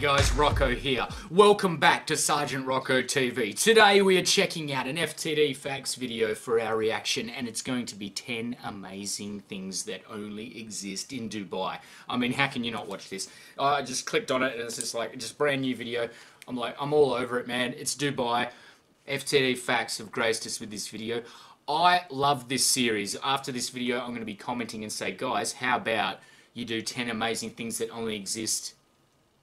guys, Rocco here. Welcome back to Sergeant Rocco TV. Today we are checking out an FTD Facts video for our reaction, and it's going to be 10 amazing things that only exist in Dubai. I mean, how can you not watch this? I just clicked on it and it's just like, just brand new video. I'm like, I'm all over it, man. It's Dubai. FTD Facts have graced us with this video. I love this series. After this video, I'm going to be commenting and say, guys, how about you do 10 amazing things that only exist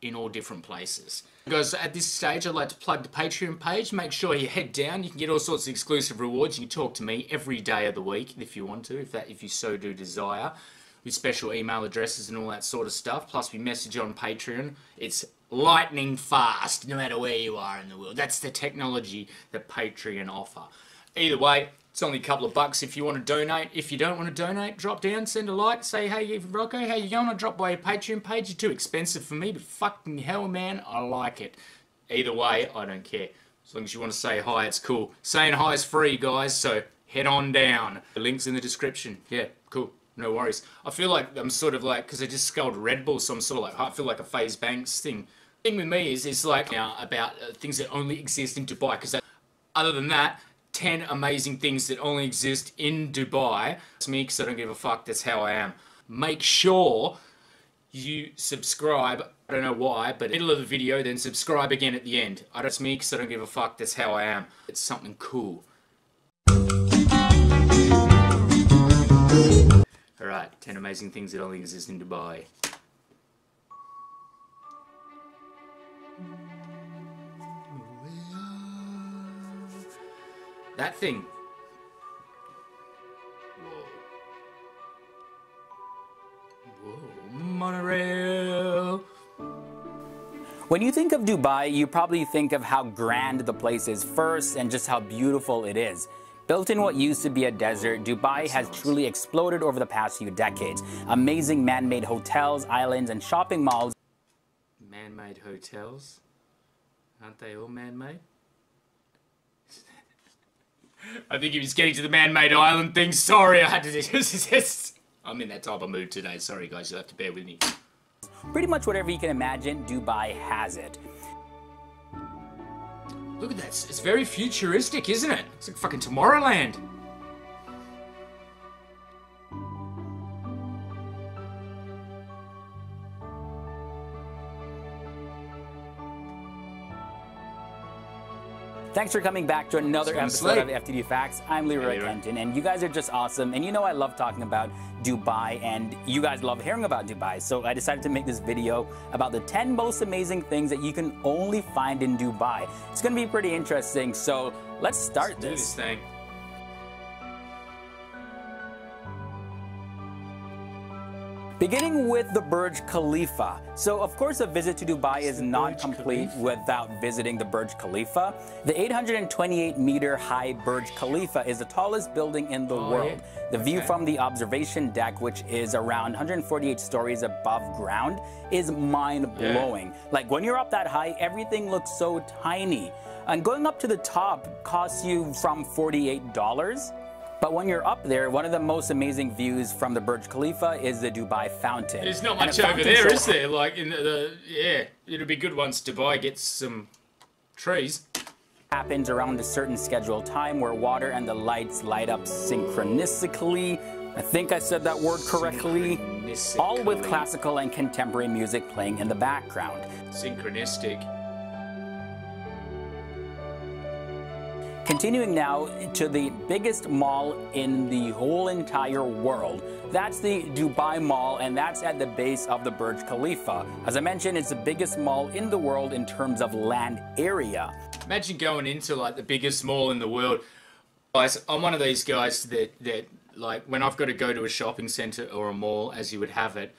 in all different places. Guys, at this stage, I'd like to plug the Patreon page. Make sure you head down. You can get all sorts of exclusive rewards. You can talk to me every day of the week if you want to, if you so do desire, with special email addresses and all that sort of stuff. Plus, we message on Patreon. It's lightning fast, no matter where you are in the world. That's the technology that Patreon offer. Either way, it's only a couple of bucks if you want to donate. If you don't want to donate, drop down, send a like, say, hey, Rocco, how you going? I drop by your Patreon page. You're too expensive for me, but fucking hell, man, I like it. Either way, I don't care. As long as you want to say hi, it's cool. Saying hi is free, guys, so head on down. The link's in the description. Yeah, cool. No worries. I feel like I'm sort of like, because I just sculled Red Bull, so I'm sort of like, I feel like a FaZe Banks thing. The thing with me is like now about things that only exist in Dubai, because other than that, 10 amazing things that only exist in Dubai. It's me because I don't give a fuck, that's how I am. Make sure you subscribe. I don't know why, but in the middle of the video, then subscribe again at the end. It's me because I don't give a fuck, that's how I am. It's something cool. Alright, 10 amazing things that only exist in Dubai. That thing. Whoa. Whoa. Monorail. When you think of Dubai, you probably think of how grand the place is first and just how beautiful it is. Built in what used to be a desert, Dubai has truly exploded over the past few decades. Amazing man-made hotels, islands, and shopping malls. Man-made hotels? Aren't they all man-made? I think he was getting to the man-made island thing. Sorry, I had to just... I'm in that type of mood today. Sorry, guys. You'll have to bear with me. Pretty much whatever you can imagine, Dubai has it. Look at that. It's very futuristic, isn't it? It's like fucking Tomorrowland. Thanks for coming back to another episode of FTD Facts. I'm Leroy Kenton, and you guys are just awesome. And you know I love talking about Dubai, and you guys love hearing about Dubai. So I decided to make this video about the 10 most amazing things that you can only find in Dubai. It's going to be pretty interesting, so let's start this. Do this thing. Beginning with the Burj Khalifa. So of course a visit to Dubai is not complete without visiting the Burj Khalifa. The 828-meter high Burj Khalifa is the tallest building in the world. The view from the observation deck, which is around 148 stories above ground, is mind-blowing. Like when you're up that high, everything looks so tiny. And going up to the top costs you from $48. But when you're up there, one of the most amazing views from the Burj Khalifa is the Dubai fountain. There's not much over there, is there? Like, yeah, it'll be good once Dubai gets some trees. Happens around a certain scheduled time where water and the lights light up synchronistically. I think I said that word correctly. All with classical and contemporary music playing in the background. Synchronistic. Continuing now to the biggest mall in the whole entire world. That's the Dubai Mall, and that's at the base of the Burj Khalifa. As I mentioned, it's the biggest mall in the world in terms of land area. Imagine going into like the biggest mall in the world. Guys, I'm one of these guys that like when I've got to go to a shopping centre or a mall, as you would have it,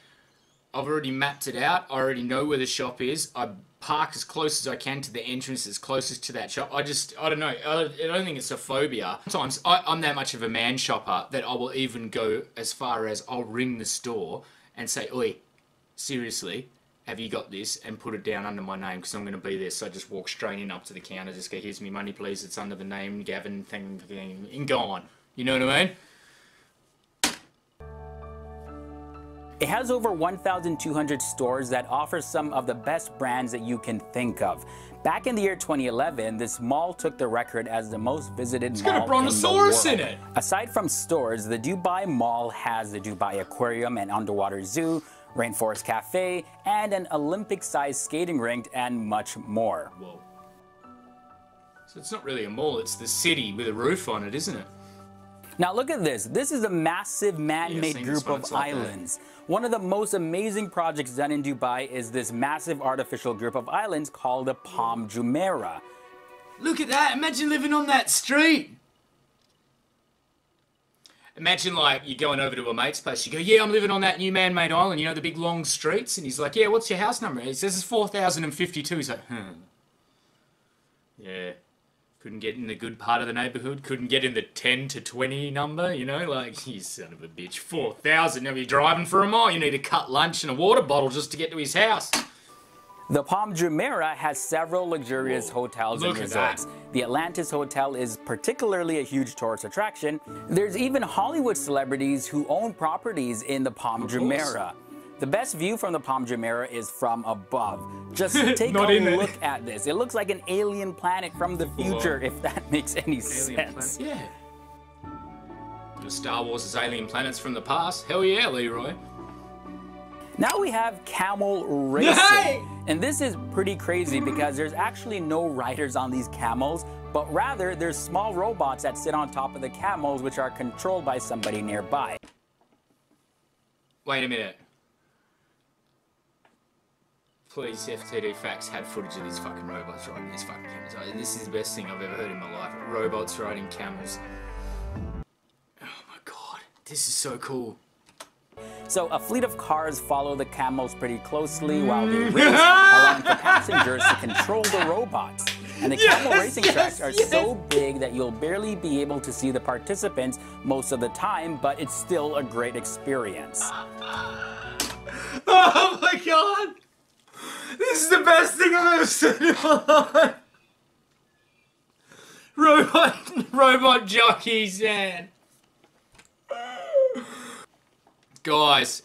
I've already mapped it out. I already know where the shop is. I park as close as I can to the entrance, as closest to that shop. I don't know. I don't think it's a phobia. Sometimes I'm that much of a man shopper that I will even go as far as I'll ring the store and say, oi, seriously, have you got this? And put it down under my name because I'm going to be there. So I just walk straight in up to the counter, just go, here's me money, please. It's under the name, Gavin, thing, and gone. You know what I mean? It has over 1,200 stores that offer some of the best brands that you can think of. Back in the year 2011, this mall took the record as the most visited mall in the world. It's got a brontosaurus in it! Aside from stores, the Dubai Mall has the Dubai Aquarium and Underwater Zoo, Rainforest Cafe, and an Olympic-sized skating rink, and much more. Whoa. So it's not really a mall, it's the city with a roof on it, isn't it? Now look at this. This is a massive man-made group of islands. One of the most amazing projects done in Dubai is this massive artificial group of islands called the Palm Jumeirah. Look at that! Imagine living on that street! Imagine, like, you're going over to a mate's place, you go, yeah, I'm living on that new man-made island, you know, the big long streets? And he's like, yeah, what's your house number? He says it's 4052. He's like, yeah. Couldn't get in the good part of the neighbourhood. Couldn't get in the 10 to 20 number, you know? Like, you son of a bitch. 4,000. Now you're driving for a mile. You need to cut lunch and a water bottle just to get to his house. The Palm Jumeirah has several luxurious hotels and resorts. The Atlantis Hotel is particularly a huge tourist attraction. There's even Hollywood celebrities who own properties in the Palm Jumeirah. The best view from the Palm Jumeirah is from above. Just take a look at this. It looks like an alien planet from the future, if that makes any sense. Yeah. Star Wars is alien planets from the past. Hell yeah, Leroy. Now we have camel racing. And this is pretty crazy because there's actually no riders on these camels, but rather there's small robots that sit on top of the camels which are controlled by somebody nearby. Wait a minute. Please, FTD Facts, had footage of these fucking robots riding these fucking camels. This is the best thing I've ever heard in my life. Robots riding camels. Oh my god. This is so cool. So a fleet of cars follow the camels pretty closely while they race, allowing for passengers to control the robots. And the camel racing tracks are so big that you'll barely be able to see the participants most of the time, but it's still a great experience. Oh my god! This is the best thing I've ever seen in my life! Robot jockeys, man. Guys.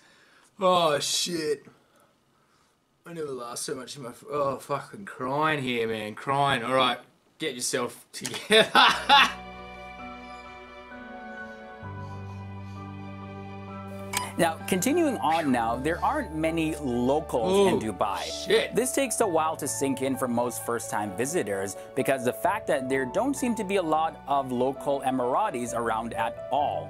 Oh, shit. I never laughed so much in my... Oh, fucking crying here, man. Crying. Alright, get yourself together. Now, continuing on now, there aren't many locals in Dubai. Shit. This takes a while to sink in for most first-time visitors because the fact that there don't seem to be a lot of local Emiratis around at all.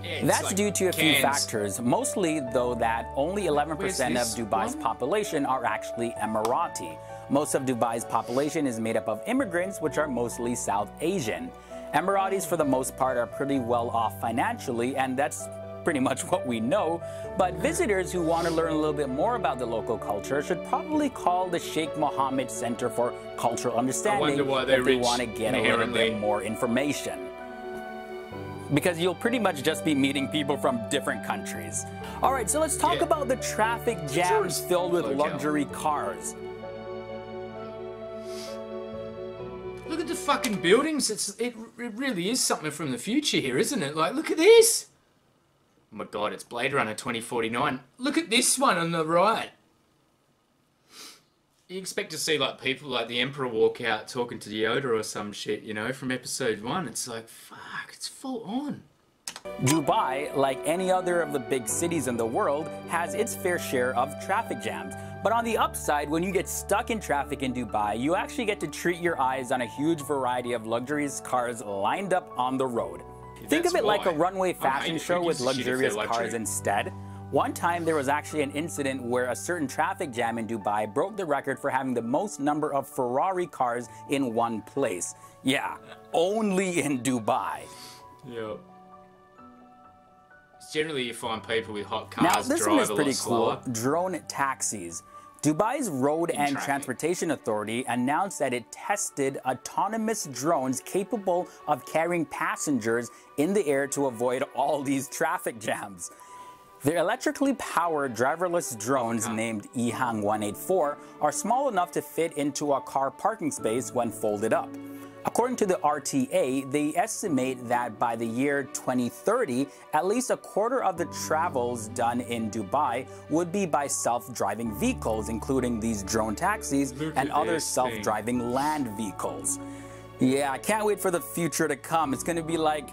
Yeah, that's like due to a few factors, mostly though that only 11% of Dubai's population are actually Emirati. Most of Dubai's population is made up of immigrants, which are mostly South Asian. Emiratis, for the most part, are pretty well off financially, and that's pretty much what we know, but visitors who want to learn a little bit more about the local culture should probably call the Sheikh Mohammed Center for Cultural Understanding if they want to get a little bit more information. Because you'll pretty much just be meeting people from different countries. Alright, so let's talk about the traffic jams filled with luxury cars. Look at the fucking buildings. It really is something from the future here, isn't it? Like, look at this. Oh my god, it's Blade Runner 2049. Look at this one on the right. You expect to see, like, people like the Emperor walk out talking to Yoda or some shit, you know, from episode 1. It's like, fuck, it's full on. Dubai, like any other of the big cities in the world, has its fair share of traffic jams. But on the upside, when you get stuck in traffic in Dubai, you actually get to treat your eyes on a huge variety of luxurious cars lined up on the road. Think of it like a runway fashion show with luxurious cars instead. One time there was actually an incident where a certain traffic jam in Dubai broke the record for having the most number of Ferrari cars in one place. Yeah, only in Dubai. Yep. Generally you find people with hot cars now, this one is pretty cool. slower. Drone taxis. Dubai's Road and Transportation Authority announced that it tested autonomous drones capable of carrying passengers in the air to avoid all these traffic jams. The electrically powered driverless drones named EHang 184 are small enough to fit into a car parking space when folded up. According to the RTA, they estimate that by the year 2030, at least a quarter of the travels done in Dubai would be by self-driving vehicles, including these drone taxis and other self-driving land vehicles. Yeah, I can't wait for the future to come. It's going to be like...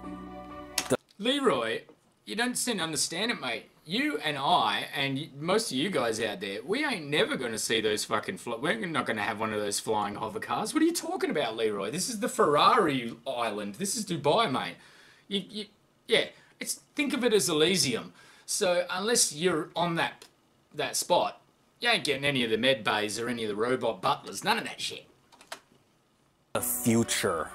Leroy, you don't seem to understand it, mate. You and I, and most of you guys out there, we ain't never going to see those fucking... We're not going to have one of those flying hover cars. What are you talking about, Leroy? This is the Ferrari island. This is Dubai, mate. Yeah, think of it as Elysium. So unless you're on that spot, you ain't getting any of the med bays or any of the robot butlers. None of that shit. The future.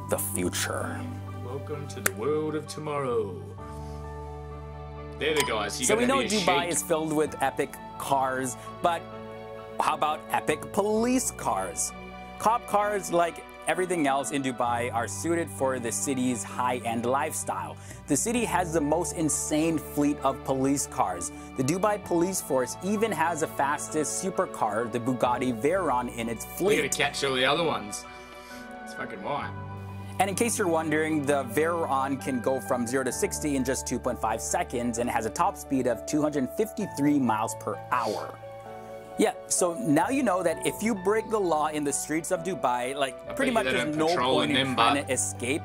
The future. Welcome to the world of tomorrow. They're the guys. So we know Dubai is filled with epic cars, but how about epic police cars? Cop cars, like everything else in Dubai, are suited for the city's high-end lifestyle. The city has the most insane fleet of police cars. The Dubai police force even has the fastest supercar, the Bugatti Veyron, in its fleet. We're gonna catch all the other ones. That's fucking why. And in case you're wondering, the Veyron can go from 0 to 60 in just 2.5 seconds and has a top speed of 253 miles per hour. Yeah, so now you know that if you break the law in the streets of Dubai, like pretty much there's no point in trying to escape,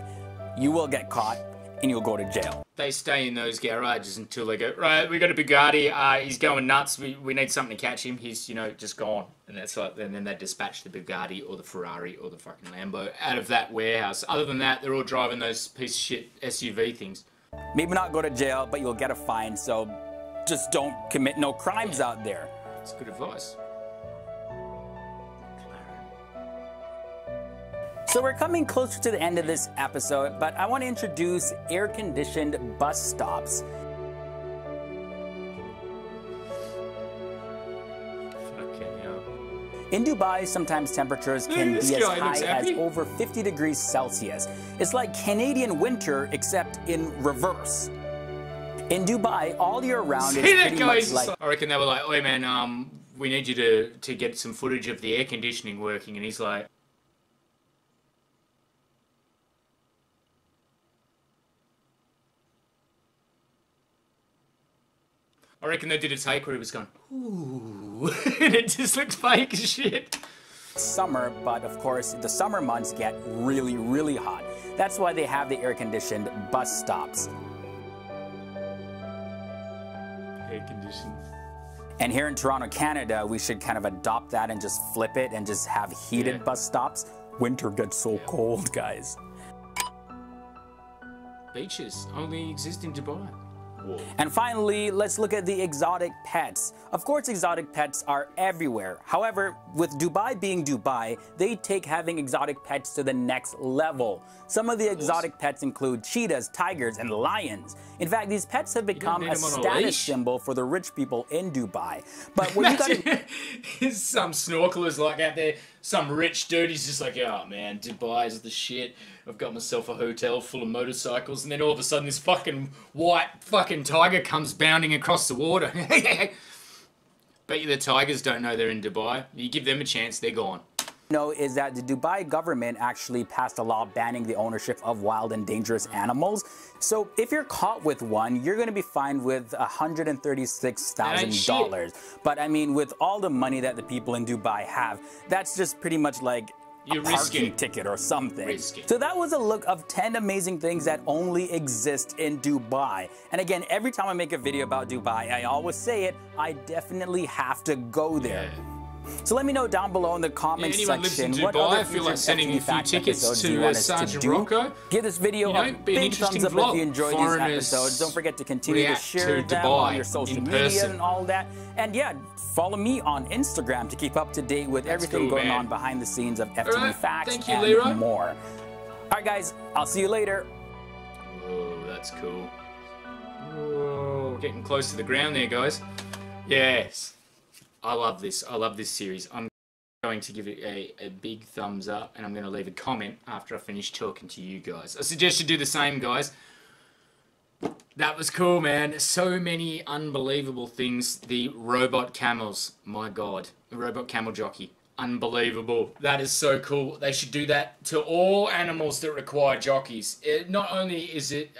you will get caught and you'll go to jail. They stay in those garages until they go, right, we got a Bugatti, he's going nuts, we need something to catch him, he's, just gone. And that's like, and then they dispatch the Bugatti or the Ferrari or the fucking Lambo out of that warehouse. Other than that, they're all driving those piece of shit SUV things. Maybe not go to jail, but you'll get a fine, so just don't commit no crimes out there. That's good advice. So we're coming closer to the end of this episode, but I want to introduce air-conditioned bus stops. Fucking hell. In Dubai, sometimes temperatures can be as high as over 50 degrees Celsius. It's like Canadian winter, except in reverse. In Dubai, all year round, it's pretty much like... I reckon they were like, "Oi man, we need you to get some footage of the air conditioning working," and he's like... I reckon they did a take where he was going, ooh, and it just looked fake as shit. Summer, but of course, the summer months get really, really hot. That's why they have the air-conditioned bus stops. Air-conditioned. And here in Toronto, Canada, we should kind of adopt that and just flip it and just have heated bus stops. Winter gets so cold, guys. Beaches only exist in Dubai. Whoa. And finally, let's look at the exotic pets. Of course, exotic pets are everywhere. However, with Dubai being Dubai, they take having exotic pets to the next level. Some of the exotic pets include cheetahs, tigers, and lions. In fact, these pets have become a status symbol for the rich people in Dubai. But when you got some snorkelers like out there, some rich dude, he's just like, "Oh man, Dubai is the shit. I've got myself a hotel full of motorcycles," and then all of a sudden this fucking white fucking tiger comes bounding across the water. Bet you the tigers don't know they're in Dubai. You give them a chance, they're gone. Is that the Dubai government actually passed a law banning the ownership of wild and dangerous animals. So if you're caught with one, you're going to be fined with $136,000. But I mean, with all the money that the people in Dubai have, that's just pretty much like a parking ticket or something. So that was a look of 10 amazing things that only exist in Dubai. And again, every time I make a video about Dubai, I always say it, I definitely have to go there. Yeah. So let me know down below in the comments section what other future FTD Facts episodes you want us to do. Give this video a big thumbs up if you enjoyed these episodes. Don't forget to continue to share them on your social media and all that. And yeah, follow me on Instagram to keep up to date with everything going on behind the scenes of FTD Facts and more. Alright guys, I'll see you later. Whoa, that's cool. Whoa, getting close to the ground there, guys. Yes. I love this. I love this series. I'm going to give it a big thumbs up, and I'm going to leave a comment after I finish talking to you guys. I suggest you do the same, guys. That was cool, man. So many unbelievable things. The robot camels. My God. The robot camel jockey. Unbelievable. That is so cool. They should do that to all animals that require jockeys. Not only is it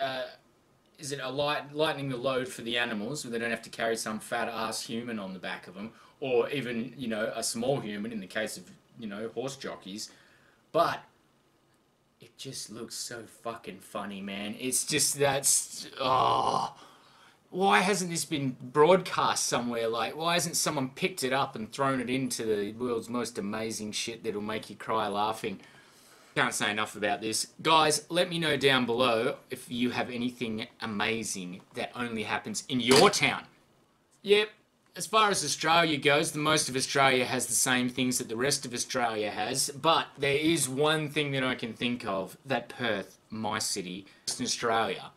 lightening the load for the animals, so they don't have to carry some fat ass human on the back of them, or even, you know, a small human in the case of, you know, horse jockeys, but it just looks so fucking funny, man. It's just, why hasn't this been broadcast somewhere? Like, why hasn't someone picked it up and thrown it into the world's most amazing shit that'll make you cry laughing? Can't say enough about this. Guys, let me know down below if you have anything amazing that only happens in your town. Yep, as far as Australia goes, the most of Australia has the same things that the rest of Australia has, but there is one thing that I can think of that Perth, my city, in Australia,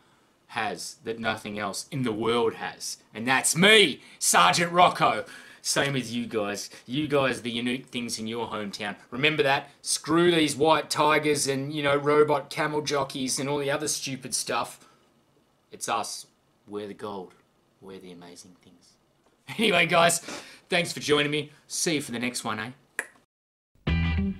has that nothing else in the world has. And that's me, Sergeant Rocco. Same with you guys. You guys are the unique things in your hometown. Remember that. Screw these white tigers and, you know, robot camel jockeys and all the other stupid stuff. It's us. We're the gold. We're the amazing things. Anyway, guys, thanks for joining me. See you for the next one, eh?